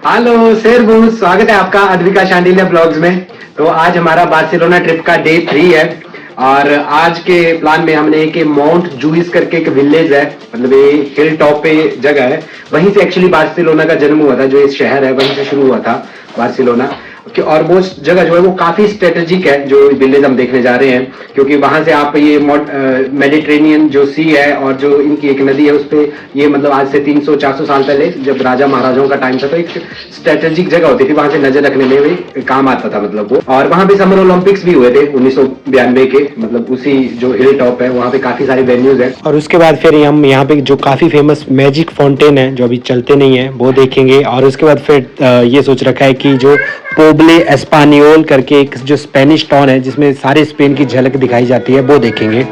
Hello शेरबू, स्वागत है आपका अद्विका शांडिल्य ब्लॉग्स में। तो आज हमारा बार्सिलोना ट्रिप का डे 3 है और आज के प्लान में हमने एक माउंट जूइस करके एक विलेज है, मतलब ये हिल टॉप पे जगह है। वहीं से एक्चुअली बार्सिलोना का जन्म हुआ था, जो इस शहर है वहीं से शुरू हुआ था बार्सिलोना। और वो जगह जो है वो काफी स्ट्रेटेजिक है, जो विलेज हम देखने जा रहे हैं, क्योंकि वहां से आप ये मेडिटेरेनियन जो सी है और जो इनकी एक नदी है उस पे ये मतलब आज से 300-400 साल पहले जब राजा महाराजाओं का टाइम था तो एक स्ट्रेटेजिक जगह होती थी, वहां से नजर रखने में भी काम आता था मतलब वो। और वहां पे समर ओलंपिक्स भी हुए थे 1992 के, मतलब उसी जो हिल टॉप है वहां पे काफी सारे वेन्यूज है। और उसके बाद फिर हम यहाँ पे जो काफी फेमस मैजिक फाउंटेन है जो अभी चलते नहीं है वो देखेंगे। और उसके बाद फिर ये सोच रखा है कि जो पोब्ले एस्पानियोल करके एक जो स्पेनिश टाउन है जिसमें सारे स्पेन की झलक दिखाई जाती है वो देखेंगे।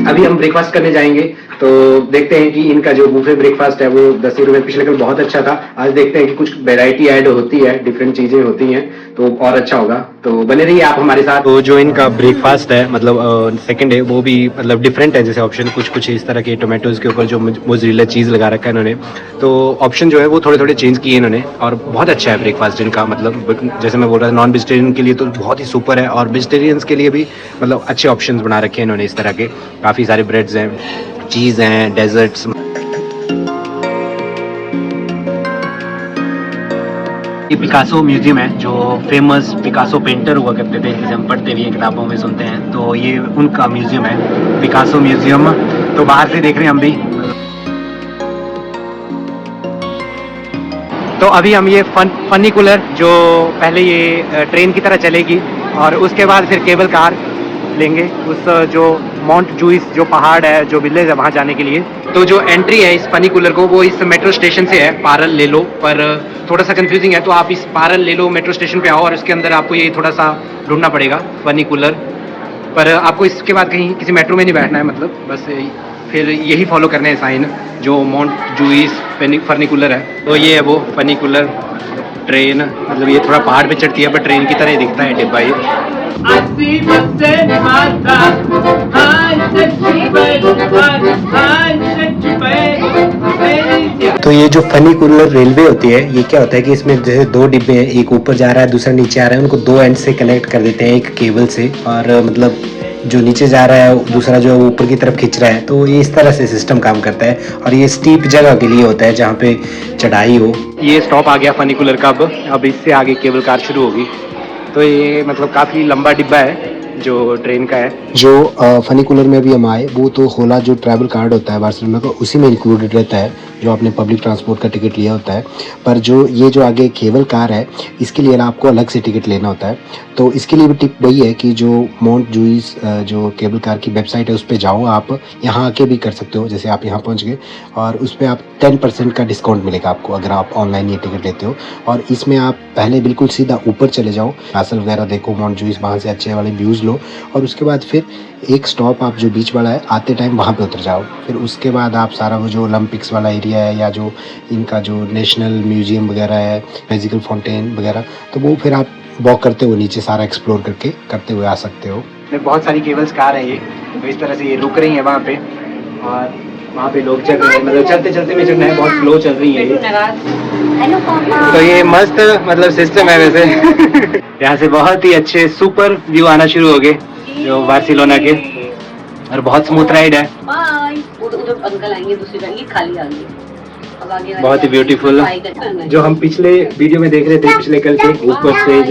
अभी हम ब्रेकफास्ट करने जाएंगे, तो देखते हैं कि इनका जो बुफे ब्रेकफास्ट है वो 10 यूरो में पिछले कल बहुत अच्छा था। आज देखते हैं कि कुछ वैरायटी ऐड होती है, डिफरेंट चीजें होती हैं तो और अच्छा होगा। तो बने रहिए आप हमारे साथ। तो जो इनका ब्रेकफास्ट है मतलब सेकंड है वो भी मतलब डिफरेंट है, जैसे ऑप्शन कुछ इस तरह के टोमेटोज के ऊपर जो मोज़रेला चीज़ लगा रखा है इन्होंने, तो ऑप्शन जो है वो थोड़े थोड़े चेंज किए इन्होंने और बहुत अच्छा है ब्रेकफास्ट इनका। मतलब जैसे मैं बोल रहा था नॉन वेजिटेरियन के लिए तो बहुत ही सुपर है और वेजिटेरियंस के लिए भी मतलब अच्छे ऑप्शंस बना रखे हैं इन्होंने इस तरह के। काफ़ी सारे ब्रेड्स हैं, चीज़ हैं, डेजर्ट्स। ये पिकासो म्यूजियम है, जो फेमस पिकासो पेंटर हुआ करते थे, जिसे हम पढ़ते भी हैं किताबों में सुनते हैं, तो ये उनका म्यूजियम है, पिकासो म्यूजियम। तो बाहर से देख रहे हैं हम भी। तो अभी हम ये फनिकुलर जो पहले ये ट्रेन की तरह चलेगी और उसके बाद फिर केबल कार लेंगे उस जो माउंट जूइस जो पहाड़ है जो विलेज है वहाँ जाने के लिए। तो जो एंट्री है इस फनिकुलर को वो इस मेट्रो स्टेशन से है, पारल ले लो, पर थोड़ा सा कंफ्यूजिंग है, तो आप इस पारल ले लो मेट्रो स्टेशन पे आओ और उसके अंदर आपको ये थोड़ा सा ढूंढना पड़ेगा फनिकुलर। पर आपको इसके बाद कहीं किसी मेट्रो में नहीं बैठना है, मतलब बस फिर यही फॉलो करने हैं साइन जो माउंट जूइस फनिकुलर है। तो ये है वो फनिकुलर ट्रेन, मतलब ये थोड़ा पहाड़ पे चढ़ती है पर ट्रेन की तरह ही दिखता है डिब्बा ये। तो ये जो फनिकुलर रेलवे होती है ये क्या होता है कि इसमें जैसे दो डिब्बे हैं, एक ऊपर जा रहा है दूसरा नीचे आ रहा है, उनको दो एंड से कनेक्ट कर देते हैं एक केबल से, और मतलब जो नीचे जा रहा है दूसरा जो है ऊपर की तरफ खींच रहा है। तो ये इस तरह से सिस्टम काम करता है और ये स्टीप जगह के लिए होता है जहाँ पे चढ़ाई हो। ये स्टॉप आ गया फनिकुलर का, अब इससे आगे केबल कार शुरू होगी। तो ये मतलब काफ़ी लंबा डिब्बा है जो ट्रेन का है। जो फनिकुलर में भी हम आए वो तो होला जो ट्रैवल कार्ड होता है बार्सिलोना का उसी में इंक्लूडेड रहता है, जो आपने पब्लिक ट्रांसपोर्ट का टिकट लिया होता है। पर जो ये जो आगे केबल कार है इसके लिए ना आपको अलग से टिकट लेना होता है। तो इसके लिए भी टिप वही है कि जो माउंट जूइस जो केबल कार की वेबसाइट है उस पर जाओ, आप यहाँ आके भी कर सकते हो, जैसे आप यहाँ पहुँच गए और उस पर आप 10% का डिस्काउंट मिलेगा आपको अगर आप ऑनलाइन ये टिकट लेते हो। और इसमें आप पहले बिल्कुल सीधा ऊपर चले जाओ, कासल वगैरह देखो माउंट जूइस, वहाँ से अच्छे वाले व्यूज़ लो और उसके बाद फिर एक स्टॉप आप जो बीच वाला है आते टाइम वहाँ पे उतर जाओ। फिर उसके बाद आप सारा वो जो ओलंपिक्स वाला एरिया है या जो इनका जो नेशनल म्यूजियम वगैरह है, मैजिकल फाउंटेन वगैरह, तो वो फिर आप वॉक करते हुए नीचे सारा एक्सप्लोर करते हुए आ सकते हो। बहुत सारी केबल्स कार है ये, तो इस तरह से ये रुक रही है वहाँ पे और वहाँ पे लोग चल रहे हैं, मतलब चलते चलते में चलना है, बहुत स्लो चल रही है ये। तो ये मस्त मतलब सिस्टम है वैसे। यहाँ से बहुत ही अच्छे सुपर व्यू आना शुरू हो गए जो बार्सिलोना के, और बहुत स्मूथ राइड है। उधर अंकल आएंगे, दूसरी गाड़ी खाली आ गई, बहुत ही ब्यूटीफुल। जो हम पिछले वीडियो में देख रहे थे पिछले कल से ऊपर से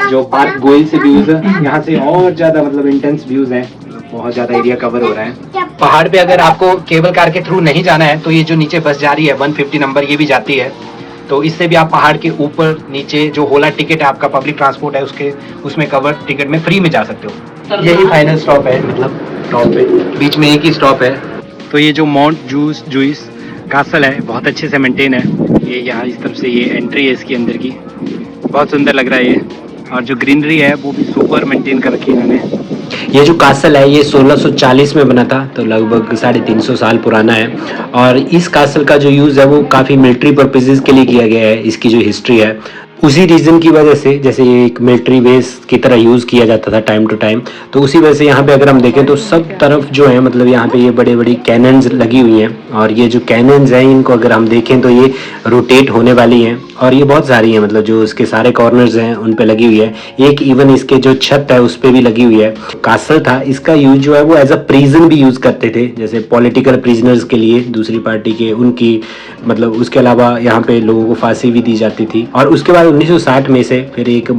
जो पार्क गोइल से व्यूज है, यहाँ से और ज्यादा मतलब इंटेंस व्यूज हैं, बहुत ज्यादा एरिया कवर हो रहा है। पहाड़ पे अगर आपको केबल कार के थ्रू नहीं जाना है तो ये जो नीचे बस जा रही है 150 नंबर, ये भी जाती है, तो इससे भी आप पहाड़ के ऊपर नीचे जो होला टिकट है आपका पब्लिक ट्रांसपोर्ट है उसके उसमें कवर टिकट में फ्री में जा सकते हो। यही फाइनल स्टॉप है, मतलब टॉप पे बीच में एक ही स्टॉप है। तो ये जो माउंट जूइस कासल है बहुत अच्छे से मेंटेन है, ये यहाँ इस तरफ से ये एंट्री है इसकी अंदर की, बहुत सुंदर लग रहा है ये, और जो ग्रीनरी है वो भी सुपर मेंटेन कर रखी है इन्होंने। ये जो कासल है ये 1640 में बना था, तो लगभग 350 साल पुराना है, और इस कासल का जो यूज़ है वो काफ़ी मिलिट्री पर्पसेस के लिए किया गया है। इसकी जो हिस्ट्री है उसी रीज़न की वजह से, जैसे ये एक मिलिट्री बेस की तरह यूज़ किया जाता था टाइम टू टाइम, तो उसी वजह से यहाँ पे अगर हम देखें तो सब तरफ जो है मतलब यहाँ पे ये बड़े बड़ी कैनन्स लगी हुई हैं, और ये जो कैनन्स हैं इनको अगर हम देखें तो ये रोटेट होने वाली हैं, और ये बहुत सारी हैं, मतलब जो इसके सारे कॉर्नर्स हैं उन पे लगी हुई है। एक इवन इसके जो छत है उस पे भी लगी हुई है। कासल था, इसका यूज जो है वो एज अ प्रिजन भी यूज़ करते थे, जैसे पॉलिटिकल प्रिजनर्स के लिए, दूसरी पार्टी के, उनकी मतलब उसके अलावा यहाँ पे लोगों को फांसी भी दी जाती थी। और उसके बाद 1960 में से फिर एक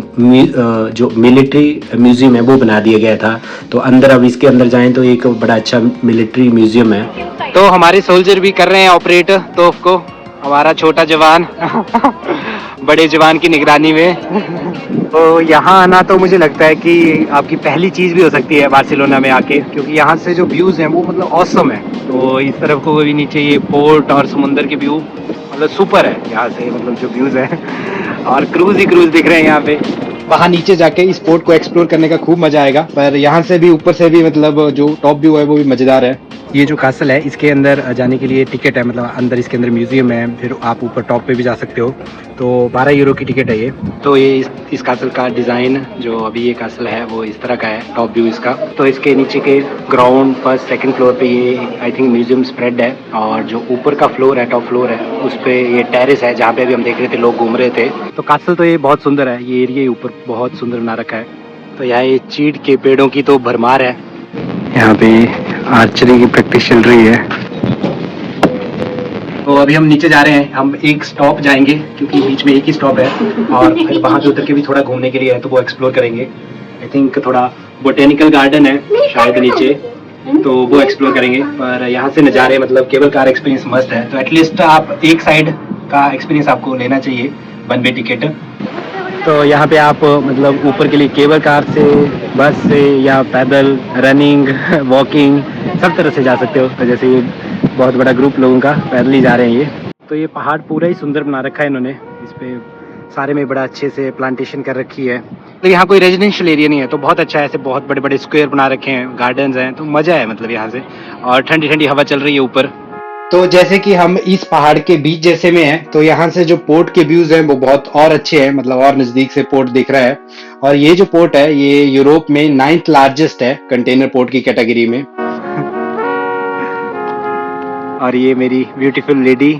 जो मिलिट्री म्यूजियम है वो बना दिया गया था। तो अंदर, अब इसके अंदर जाएं तो एक बड़ा अच्छा मिलिट्री म्यूजियम है। तो हमारे सोल्जर भी कर रहे हैं ऑपरेट तोफ को, हमारा छोटा जवान बड़े जवान की निगरानी में। तो यहाँ आना तो मुझे लगता है कि आपकी पहली चीज़ भी हो सकती है बार्सिलोना में आके, क्योंकि यहाँ से जो व्यूज़ हैं वो मतलब ऑसम है। तो इस तरफ को भी नीचे ये पोर्ट और समुंदर के व्यू मतलब सुपर है यहाँ से, मतलब जो व्यूज़ है, और क्रूज ही क्रूज दिख रहे हैं यहाँ पे। वहाँ नीचे जाके इस पोर्ट को एक्सप्लोर करने का खूब मजा आएगा, पर यहाँ से भी ऊपर से भी मतलब जो टॉप व्यू है वो भी मज़ेदार है। ये जो कासल है इसके अंदर जाने के लिए टिकट है, मतलब अंदर इसके अंदर म्यूजियम है, फिर आप ऊपर टॉप पे भी जा सकते हो। तो 12 यूरो की टिकट है ये। तो ये इस कासल का डिज़ाइन, जो अभी ये कासल है वो इस तरह का है, टॉप व्यू इसका। तो इसके नीचे के ग्राउंड फर्स्ट सेकंड फ्लोर पे ये आई थिंक म्यूजियम स्प्रेड है, और जो ऊपर का फ्लोर है, टॉप फ्लोर है, उस पे ये टेरेस है जहाँ पे अभी हम देख रहे थे लोग घूम रहे थे। तो कासल तो ये बहुत सुंदर है, ये एरिया ऊपर बहुत सुंदर बना रखा है। तो यहाँ ये चीड़ के पेड़ों की तो भरमार है। यहाँ पे आर्चरी की प्रैक्टिस चल रही है। तो अभी हम नीचे जा रहे हैं, हम एक स्टॉप जाएंगे क्योंकि बीच में एक ही स्टॉप है, और फिर वहाँ से उतर के भी थोड़ा घूमने के लिए है, तो वो एक्सप्लोर करेंगे। आई थिंक थोड़ा बोटेनिकल गार्डन है शायद नीचे, तो वो एक्सप्लोर करेंगे। पर यहाँ से नज़ारे मतलब केबल कार एक्सपीरियंस मस्त है, तो एटलीस्ट आप एक साइड का एक्सपीरियंस आपको लेना चाहिए, वन वे टिकट। तो यहाँ पे आप मतलब ऊपर के लिए केबल कार से, बस से, या पैदल, रनिंग, वॉकिंग, सब तरह से जा सकते हो। तो जैसे ये बहुत बड़ा ग्रुप लोगों का पैदल ही जा रहे हैं ये। तो ये पहाड़ पूरा ही सुंदर बना रखा है इन्होंने, इस पे सारे में बड़ा अच्छे से प्लांटेशन कर रखी है। तो यहाँ कोई रेजिडेंशियल एरिया नहीं है, तो बहुत अच्छा है, ऐसे बहुत बड़े बड़े स्क्वायर बना रखे हैं, गार्डन्स हैं, तो मज़ा है मतलब यहाँ से, और ठंडी ठंडी हवा चल रही है ऊपर। तो जैसे कि हम इस पहाड़ के बीच जैसे में हैं, तो यहाँ से जो पोर्ट के व्यूज हैं वो बहुत और अच्छे हैं, मतलब और नजदीक से पोर्ट दिख रहा है। और ये जो पोर्ट है ये यूरोप में 9th लार्जेस्ट है कंटेनर पोर्ट की कैटेगरी में। और ये मेरी ब्यूटीफुल लेडी।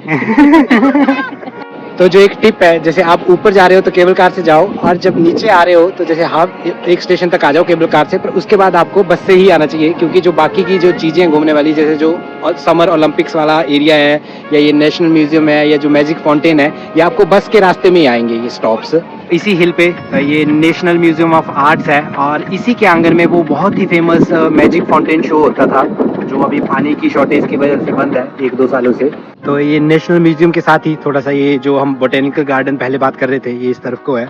तो जो एक टिप है, जैसे आप ऊपर जा रहे हो तो केबल कार से जाओ, और जब नीचे आ रहे हो तो जैसे हाफ एक स्टेशन तक आ जाओ केबल कार से, पर उसके बाद आपको बस से ही आना चाहिए, क्योंकि जो बाकी की जो चीज़ें घूमने वाली, जैसे जो समर ओलंपिक्स वाला एरिया है, या ये नेशनल म्यूजियम है, या जो मैजिक फाउंटेन है, ये आपको बस के रास्ते में ही आएंगे ये स्टॉप्स। इसी हिल पे ये नेशनल म्यूजियम ऑफ आर्ट्स है, और इसी के आंगन में वो बहुत ही फेमस मैजिक फाउंटेन शो होता था, जो अभी पानी की शॉर्टेज की वजह से बंद है 1-2 सालों से। तो ये नेशनल म्यूजियम के साथ ही थोड़ा सा ये जो हम बोटेनिकल गार्डन पहले बात कर रहे थे, ये इस तरफ को है।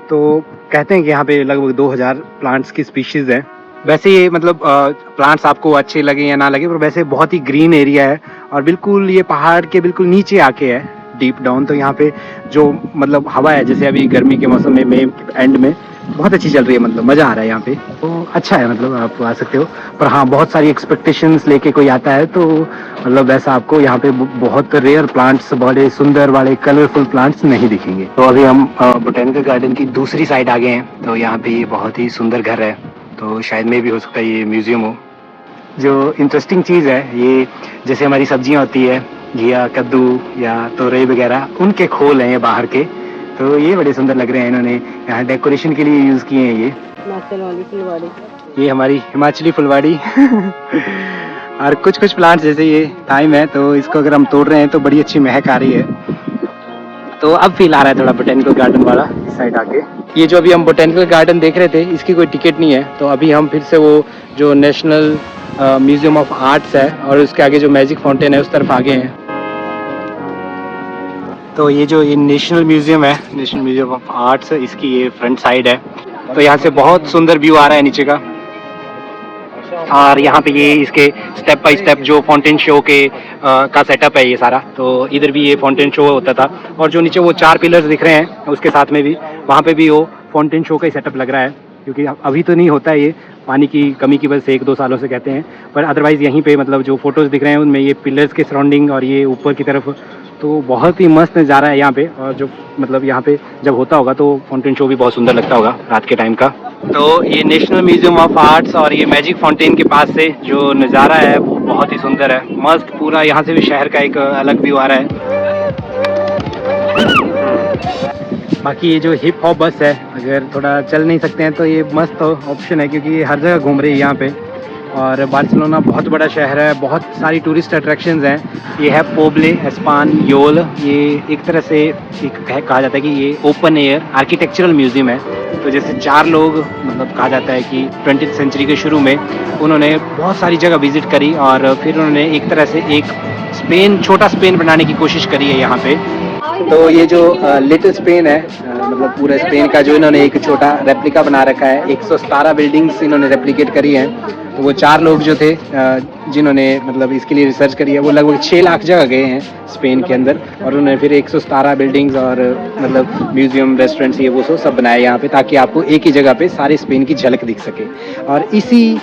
तो कहते हैं कि यहाँ पे लगभग 2000 प्लांट्स की स्पीशीज़ हैं। वैसे ये मतलब प्लांट्स आपको अच्छे लगे या ना लगे, पर वैसे बहुत ही ग्रीन एरिया है, और बिल्कुल ये पहाड़ के बिल्कुल नीचे आके है, डीप डाउन। तो यहाँ पे जो मतलब हवा है, जैसे अभी गर्मी के मौसम में मई एंड में बहुत अच्छी चल रही है, मतलब मज़ा आ रहा है यहाँ पे, तो अच्छा है, मतलब आप आ सकते हो। पर हाँ, बहुत सारी एक्सपेक्टेशंस लेके कोई आता है तो मतलब वैसा आपको यहाँ पे बहुत रेयर प्लांट्स, बड़े सुंदर वाले कलरफुल प्लांट्स नहीं दिखेंगे। तो अभी हम बोटेनिकल गार्डन की दूसरी साइड आ गए हैं, तो यहाँ पे ये बहुत ही सुंदर घर है, तो शायद में भी हो सकता है ये म्यूजियम हो। जो इंटरेस्टिंग चीज़ है, ये जैसे हमारी सब्जियाँ होती है, घिया, कद्दू या तोरई वगैरह, उनके खोल हैं ये बाहर के, तो ये बड़े सुंदर लग रहे हैं, इन्होंने यहाँ डेकोरेशन के लिए यूज़ किए हैं ये। हिमाचल वाली फुलवाड़ी, ये हमारी हिमाचली फुलवाड़ी। और कुछ कुछ प्लांट्स जैसे ये थाइम है, तो इसको अगर हम तोड़ रहे हैं तो बड़ी अच्छी महक आ रही है। तो अब फील आ रहा है थोड़ा बोटेनिकल गार्डन वाला इस साइड आके। ये जो अभी हम बोटेनिकल गार्डन देख रहे थे, इसकी कोई टिकट नहीं है, तो अभी हम फिर से वो जो नेशनल म्यूजियम ऑफ आर्ट्स है और उसके आगे जो मैजिक फाउंटेन है उस तरफ आगे हैं। तो ये जो ये नेशनल म्यूजियम है, नेशनल म्यूजियम ऑफ आर्ट्स, इसकी ये फ्रंट साइड है, तो यहाँ से बहुत सुंदर व्यू आ रहा है नीचे का। और यहाँ पे ये इसके स्टेप बाय स्टेप जो फाउंटेन शो के का सेटअप है ये सारा, तो इधर भी ये फाउंटेन शो होता था, और जो नीचे वो 4 पिलर्स दिख रहे हैं उसके साथ में भी, वहाँ पे भी वो फाउंटेन शो का ही सेटअप लग रहा है, क्योंकि अभी तो नहीं होता है ये, पानी की कमी की वजह से 1-2 सालों से कहते हैं, पर अदरवाइज़ यहीं पे मतलब जो फोटोज़ दिख रहे हैं उनमें ये पिलर्स के सराउंडिंग और ये ऊपर की तरफ तो बहुत ही मस्त नज़ारा है यहाँ पे। और जो मतलब यहाँ पे जब होता होगा तो फाउंटेन शो भी बहुत सुंदर लगता होगा रात के टाइम का। तो ये नेशनल म्यूजियम ऑफ आर्ट्स और ये मैजिक फाउंटेन के पास से जो नज़ारा है वो बहुत ही सुंदर है, मस्त। पूरा यहाँ से भी शहर का एक अलग व्यू आ रहा है। बाकी ये जो हिप हॉप बस है, अगर थोड़ा चल नहीं सकते हैं तो ये मस्त ऑप्शन है, क्योंकि ये हर जगह घूम रही है यहाँ पे। और बार्सिलोना बहुत बड़ा शहर है, बहुत सारी टूरिस्ट अट्रैक्शंस हैं। ये है पोब्ले एस्पानियोल। ये एक तरह से कहा जाता है कि ये ओपन एयर आर्किटेक्चरल म्यूजियम है। तो जैसे 4 लोग मतलब कहा जाता है कि 20th सेंचुरी के शुरू में उन्होंने बहुत सारी जगह विजिट करी और फिर उन्होंने एक तरह से एक स्पेन, छोटा स्पेन बनाने की कोशिश करी है यहाँ पे। तो ये जो लिटिल स्पेन है, मतलब पूरे स्पेन का जो इन्होंने एक छोटा रेप्लिका बना रखा है। 117 बिल्डिंग्स इन्होंने रेप्लिकेट करी हैं। तो वो 4 लोग जो थे जिन्होंने मतलब इसके लिए रिसर्च करी है, वो लगभग 6 लाख जगह गए हैं स्पेन के अंदर, और उन्होंने फिर 117 बिल्डिंग्स और मतलब म्यूजियम, रेस्टोरेंट्स, ये वो सब बनाए यहाँ पे, ताकि आपको एक ही जगह पे सारे स्पेन की झलक दिख सके। और इसी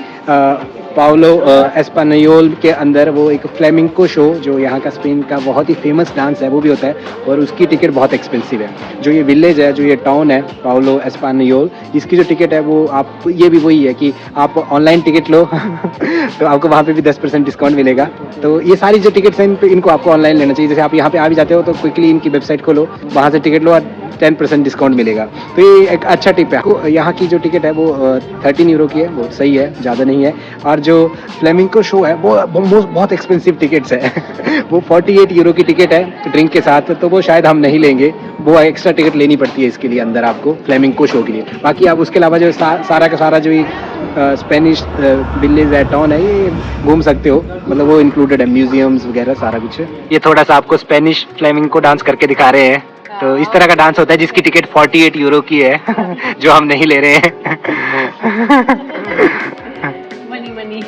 पाउलो एस्पानियोल के अंदर वो एक फ्लेमिंको शो, जो यहाँ का स्पेन का बहुत ही फेमस डांस है, वो भी होता है, और उसकी टिकट बहुत एक्सपेंसिव है। जो ये विलेज है, जो ये टाउन है पाउलो एस्पानियोल, इसकी जो टिकट है वो आप, ये भी वही है कि आप ऑनलाइन टिकट लो तो आपको वहाँ पे भी 10% डिस्काउंट मिलेगा। तो ये सारी जो टिकट्स हैं इनको आपको ऑनलाइन लेना चाहिए। जैसे आप यहाँ पे आ भी जाते हो तो क्विकली इनकी वेबसाइट खोलो, वहाँ से टिकट लो और 10% डिस्काउंट मिलेगा। तो ये एक अच्छा टिप है। यहाँ की जो टिकट है वो 13 यूरो की है, वो सही है, ज़्यादा नहीं है। और जो फ्लेमिंको शो है वो बहुत एक्सपेंसिव टिकट्स है वो 48 यूरो की टिकट है ड्रिंक के साथ, तो वो शायद हम नहीं लेंगे, वो एक्स्ट्रा टिकट लेनी पड़ती है इसके लिए अंदर आपको, फ्लेमिंको शो के लिए। बाकी आप उसके अलावा जो सारा का सारा जो ये स्पेनिश विलेज है, टाउन है, ये घूम सकते हो, मतलब वो इंक्लूडेड है, म्यूजियम्स वगैरह सारा कुछ। ये थोड़ा सा आपको स्पेनिश फ्लेमिंको डांस करके दिखा रहे हैं। तो इस तरह का डांस होता है जिसकी टिकट 48 यूरो की है जो हम नहीं ले रहे हैं मनी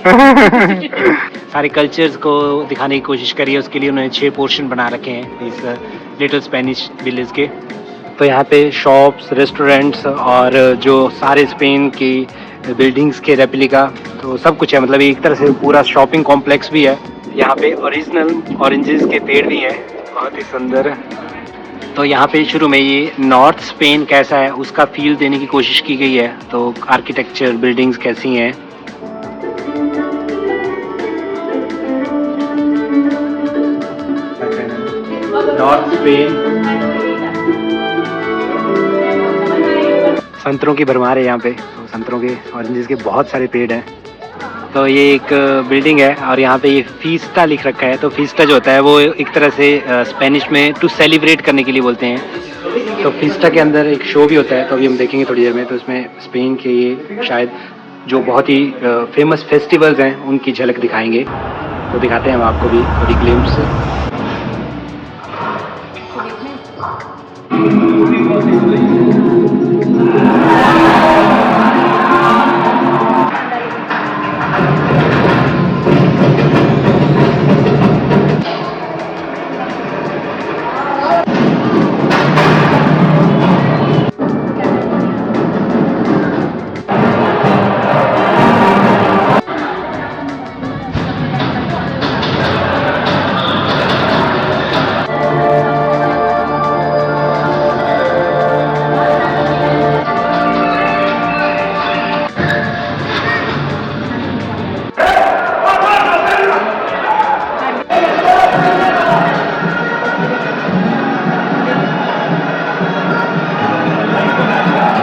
सारे कल्चर्स को दिखाने की कोशिश करी है, उसके लिए उन्होंने 6 पोर्शन बना रखे हैं इस लिटिल स्पेनिश विलेज के। तो यहाँ पे शॉप्स, रेस्टोरेंट्स और जो सारे स्पेन की बिल्डिंग्स के रेप्लिका, तो सब कुछ है। मतलब एक तरह से पूरा शॉपिंग कॉम्प्लेक्स भी है। यहाँ पे ओरिजिनल ऑरेंजेस के पेड़ भी हैं, बहुत ही सुंदर। तो यहाँ पे शुरू में ये नॉर्थ स्पेन कैसा है उसका फील देने की कोशिश की गई है। तो आर्किटेक्चर, बिल्डिंग्स कैसी हैं, नॉर्थ स्पेन। संतरों की भरमार है यहाँ पे, तो संतरों के, ऑरेंजेस के बहुत सारे पेड़ हैं। तो ये एक बिल्डिंग है और यहाँ पे ये फीस्टा लिख रखा है। तो फीस्टा जो होता है वो एक तरह से स्पेनिश में टू सेलिब्रेट करने के लिए बोलते हैं। तो फीस्टा के अंदर एक शो भी होता है, तो अभी हम देखेंगे थोड़ी देर में। तो इसमें स्पेन के ये शायद जो बहुत ही फेमस फेस्टिवल्स हैं उनकी झलक दिखाएंगे। तो दिखाते हैं हम आपको भी थोड़ी ग्लिम्स।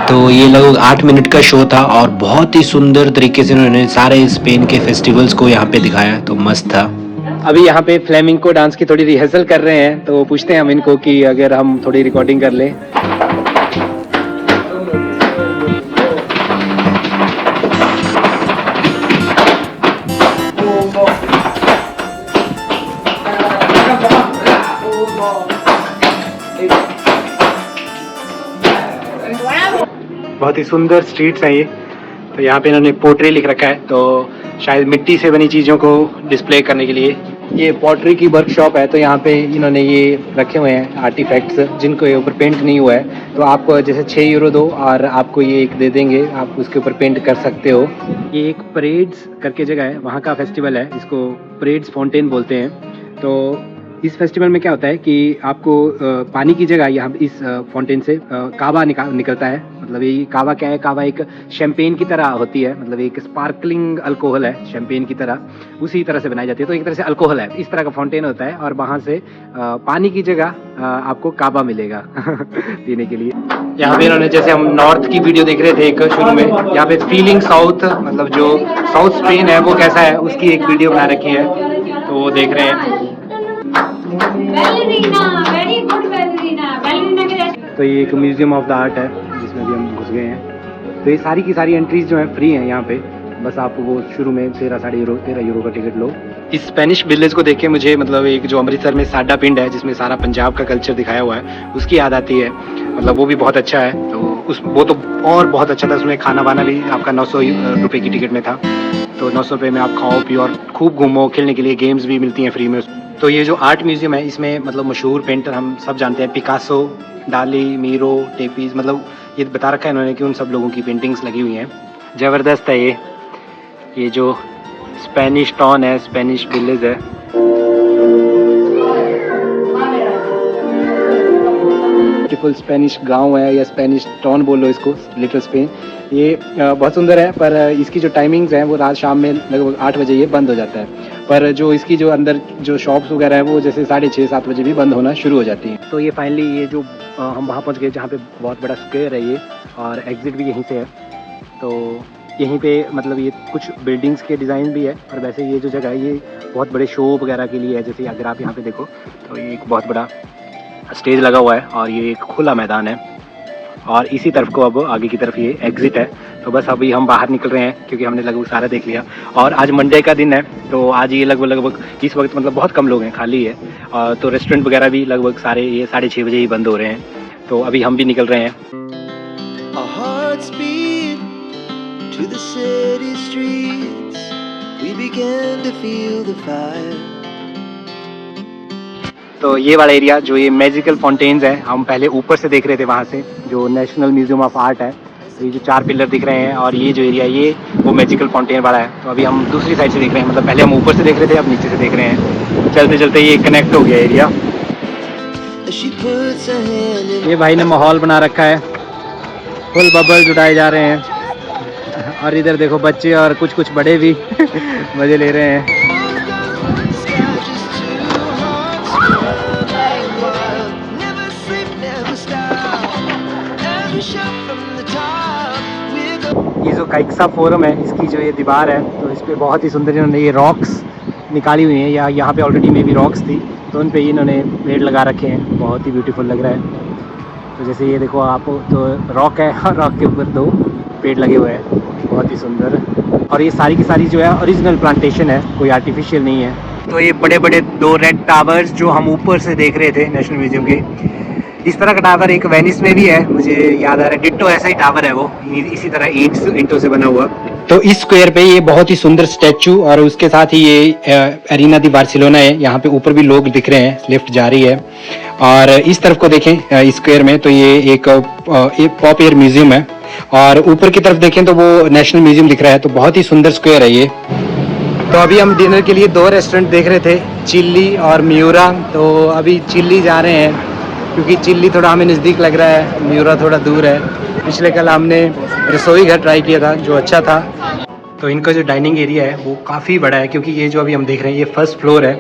तो ये लगभग 8 मिनट का शो था और बहुत ही सुंदर तरीके से उन्होंने सारे स्पेन के फेस्टिवल्स को यहाँ पे दिखाया, तो मस्त था। अभी यहाँ पे फ्लेमिंको डांस की थोड़ी रिहर्सल कर रहे हैं, तो पूछते हैं हम इनको कि अगर हम थोड़ी रिकॉर्डिंग कर लें। बहुत ही सुंदर स्ट्रीट्स हैं ये। तो यहाँ पे इन्होंने पोट्री लिख रखा है, तो शायद मिट्टी से बनी चीज़ों को डिस्प्ले करने के लिए। ये पॉटरी की वर्कशॉप है, तो यहाँ पे इन्होंने ये रखे हुए हैं आर्टिफैक्ट्स जिनको ये ऊपर पेंट नहीं हुआ है। तो आप जैसे 6 यूरो दो और आपको ये एक दे देंगे, आप उसके ऊपर पेंट कर सकते हो। ये एक परेड्स करके जगह है, वहाँ का फेस्टिवल है, इसको परेड्स फाउंटेन बोलते हैं। तो इस फेस्टिवल में क्या होता है कि आपको पानी की जगह यहाँ इस फाउंटेन से कावा निकलता है। मतलब ये कावा क्या है, कावा एक शैम्पेन की तरह होती है, मतलब एक स्पार्कलिंग अल्कोहल है शैम्पेन की तरह, उसी तरह से बनाई जाती है। तो एक तरह से अल्कोहल है, इस तरह का फाउंटेन होता है और वहाँ से पानी की जगह आपको कावा मिलेगा पीने के लिए। यहाँ पे इन्होंने, जैसे हम नॉर्थ की वीडियो देख रहे थे एक शुरू में, यहाँ पे फीलिंग साउथ, मतलब जो साउथ स्पेन है वो कैसा है उसकी एक वीडियो बना रखी है, तो वो देख रहे हैं। तो ये एक म्यूजियम ऑफ द आर्ट है जिसमें भी हम घुस गए हैं। तो ये सारी की सारी एंट्रीज जो है फ्री हैं यहाँ पे, बस आप वो शुरू में 13 यूरो का टिकट लो। इस स्पेनिश विलेज को देख के मुझे, मतलब एक जो अमृतसर में साडा पिंड है जिसमें सारा पंजाब का कल्चर दिखाया हुआ है, उसकी याद आती है। मतलब वो भी बहुत अच्छा है, तो वो तो और बहुत अच्छा था। उसमें खाना वाना भी आपका 900 रुपये की टिकट में था, तो 900 रुपये में आप खाओ पियो और खूब घूमो, खेलने के लिए गेम्स भी मिलती हैं फ्री में। तो ये जो आर्ट म्यूजियम है इसमें मतलब मशहूर पेंटर हम सब जानते हैं, पिकासो, डाली, मीरो, टेपीज, मतलब ये बता रखा है इन्होंने कि उन सब लोगों की पेंटिंग्स लगी हुई हैं। ज़बरदस्त है ये जो स्पेनिश टाउन है, स्पेनिश विलेज है। ब्यूटीफुल स्पेनिश गांव है या स्पेनिश टाउन बोलो इसको, लिटिल स्पेन। ये बहुत सुंदर है, पर इसकी जो टाइमिंग्स हैं वो रात शाम में लगभग 8 बजे ये बंद हो जाता है। पर जो इसकी जो अंदर जो शॉप्स वगैरह है वो जैसे 6:30-7 बजे भी बंद होना शुरू हो जाती हैं। तो ये फाइनली ये जो हम वहाँ पहुँच गए जहाँ पे बहुत बड़ा स्क्वायर है ये, और एग्जिट भी यहीं से है। तो यहीं पे मतलब ये कुछ बिल्डिंग्स के डिज़ाइन भी है, और वैसे ये जो जगह है ये बहुत बड़े शो वगैरह के लिए है। जैसे अगर आप यहाँ पे देखो तो ये एक बहुत बड़ा स्टेज लगा हुआ है और ये एक खुला मैदान है, और इसी तरफ को अब आगे की तरफ ये एग्जिट है। तो बस अभी हम बाहर निकल रहे हैं क्योंकि हमने लगभग सारा देख लिया, और आज मंडे का दिन है तो आज ये लगभग इस वक्त मतलब बहुत कम लोग हैं, खाली है। और तो रेस्टोरेंट वगैरह भी लगभग सारे ये 6:30 बजे ही बंद हो रहे हैं। तो अभी हम भी निकल रहे हैं। To the city streets, we began to feel the fire. तो ये वाला एरिया जो ये मैजिकल फाउंटेन्स है, हम पहले ऊपर से देख रहे थे वहाँ से, जो नेशनल म्यूजियम ऑफ आर्ट है। तो ये जो 4 पिलर दिख रहे हैं और ये जो एरिया ये वो मैजिकल फाउंटेन वाला है। तो अभी हम दूसरी साइड से देख रहे हैं, मतलब पहले हम ऊपर से देख रहे थे, अब नीचे से देख रहे हैं। चलते चलते ये कनेक्ट हो गया एरिया। ये भाई ने माहौल बना रखा है, फुल बबल्स उड़ाए जा रहे हैं, और इधर देखो बच्चे और कुछ बड़े भी मजे ले रहे हैं। ये जो काइक्सा फोरम है इसकी जो ये दीवार है, तो इस पे बहुत ही सुंदर इन्होंने ये रॉक्स निकाली हुई हैं, या यहाँ पे ऑलरेडी में भी रॉक्स थी, तो उन पे इन्होंने पेड़ लगा रखे हैं। बहुत ही ब्यूटीफुल लग रहा है। तो जैसे ये देखो आप, तो रॉक है और रॉक के ऊपर 2 पेड़ लगे हुए हैं, बहुत ही सुंदर। और ये सारी की सारी जो है ओरिजिनल प्लांटेशन है, कोई आर्टिफिशियल नहीं है। तो ये बड़े बड़े 2 रेड टावर्स जो हम ऊपर से देख रहे थे नेशनल म्यूजियम के, इस तरह का टावर एक वेनिस में भी है, मुझे याद आ रहा है। डिट्टो ऐसा ही टावर है वो, इसी तरह ईंटों से बना हुआ। तो इस स्क्वायर पे ये बहुत ही सुंदर स्टैचू, और उसके साथ ही ये एरिना दी बार्सिलोना है। यहाँ पे ऊपर भी लोग दिख रहे हैं, लिफ्ट जा रही है। और इस तरफ को देखें इस स्क्वायर में, तो ये एक पॉप एयर म्यूजियम है, और ऊपर की तरफ देखें तो वो नेशनल म्यूजियम दिख रहा है। तो बहुत ही सुंदर स्क्वायर है ये। तो अभी हम डिनर के लिए 2 रेस्टोरेंट देख रहे थे, चिल्ली और म्यूरा। तो अभी चिल्ली जा रहे हैं क्योंकि चिल्ली थोड़ा हमें नज़दीक लग रहा है, म्यूरा थोड़ा दूर है। पिछले कल हमने रसोई घर ट्राई किया था जो अच्छा था। तो इनका जो डाइनिंग एरिया है वो काफ़ी बड़ा है, क्योंकि ये जो अभी हम देख रहे हैं ये फर्स्ट फ्लोर है,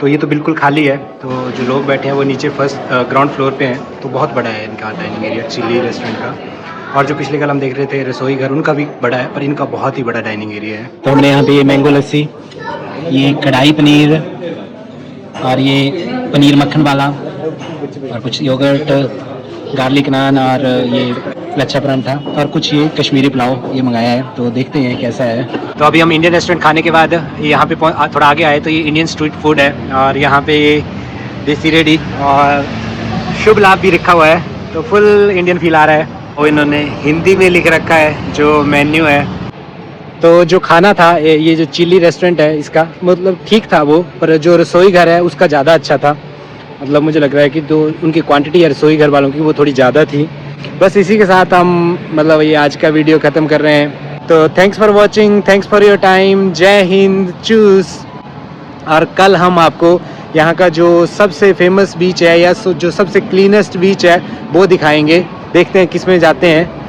तो ये तो बिल्कुल खाली है। तो जो लोग बैठे हैं वो नीचे ग्राउंड फ्लोर पे हैं। तो बहुत बड़ा है इनका डाइनिंग एरिया चिल्ली रेस्टोरेंट का। और जो पिछले कल हम देख रहे थे रसोई घर, उनका भी बड़ा है, पर इनका बहुत ही बड़ा डाइनिंग एरिया है। तो हमने यहाँ पे ये मैंगो लस्सी, ये कढ़ाई पनीर, और ये पनीर मक्खन वाला, और कुछ योगर्ट, गार्लिक नान, और ये लच्छा परांठा, और कुछ ये कश्मीरी पुलाव ये मंगाया है। तो देखते हैं कैसा है। तो अभी हम इंडियन रेस्टोरेंट खाने के बाद यहाँ पे थोड़ा आगे आए, तो ये इंडियन स्ट्रीट फूड है, और यहाँ पे ये देसी रेडी और शुभ लाभ भी रखा हुआ है। तो फुल इंडियन फील आ रहा है। और इन्होंने हिंदी में लिख रखा है जो मेन्यू है। तो जो खाना था ये जो चिल्ली रेस्टोरेंट है इसका मतलब ठीक था वो, पर जो रसोई घर है उसका ज़्यादा अच्छा था। मतलब मुझे लग रहा है कि जो उनकी क्वांटिटी है रसोई घर वालों की वो थोड़ी ज़्यादा थी। बस इसी के साथ हम मतलब ये आज का वीडियो ख़त्म कर रहे हैं। तो thanks for watching, thanks for your time, जय हिंद, चूस। और कल हम आपको यहाँ का जो सबसे फेमस बीच है या जो सबसे क्लीनेस्ट बीच है वो दिखाएंगे। देखते हैं किस में जाते हैं।